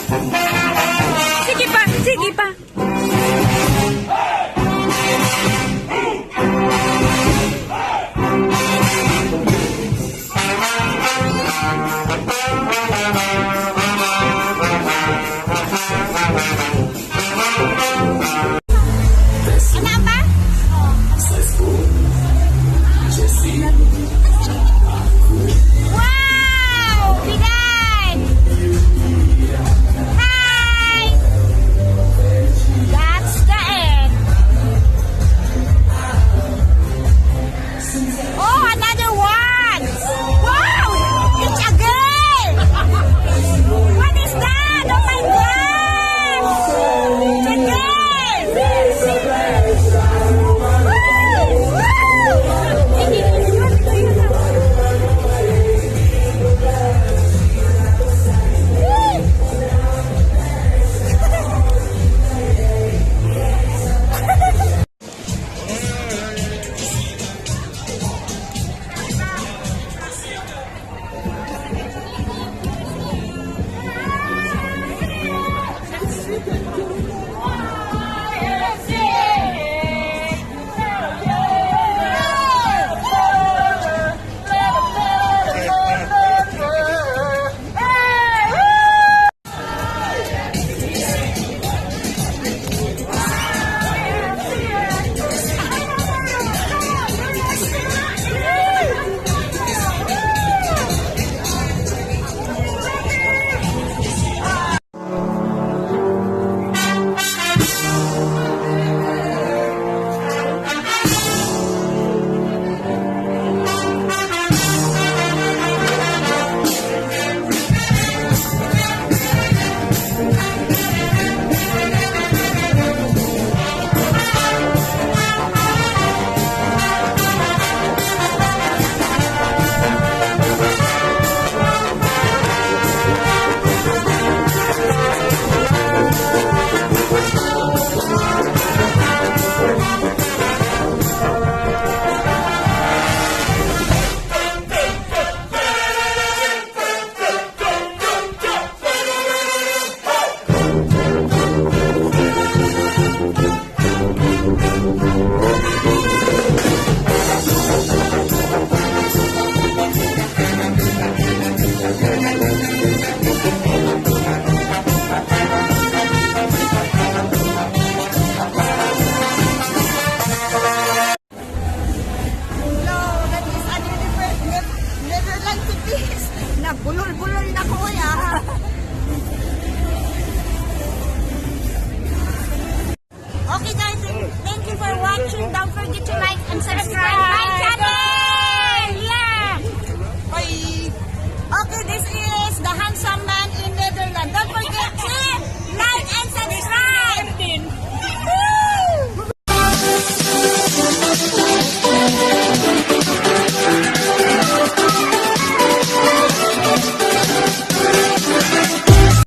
Sige pa, sige pa. Wow! Pinay! Hi! That's the end. Oh, another one! Wow! It's a girl! What is that? Oh my God! It's a Bulol-bulol na kuya. Okay guys, thank you for watching. Don't forget to like and subscribe.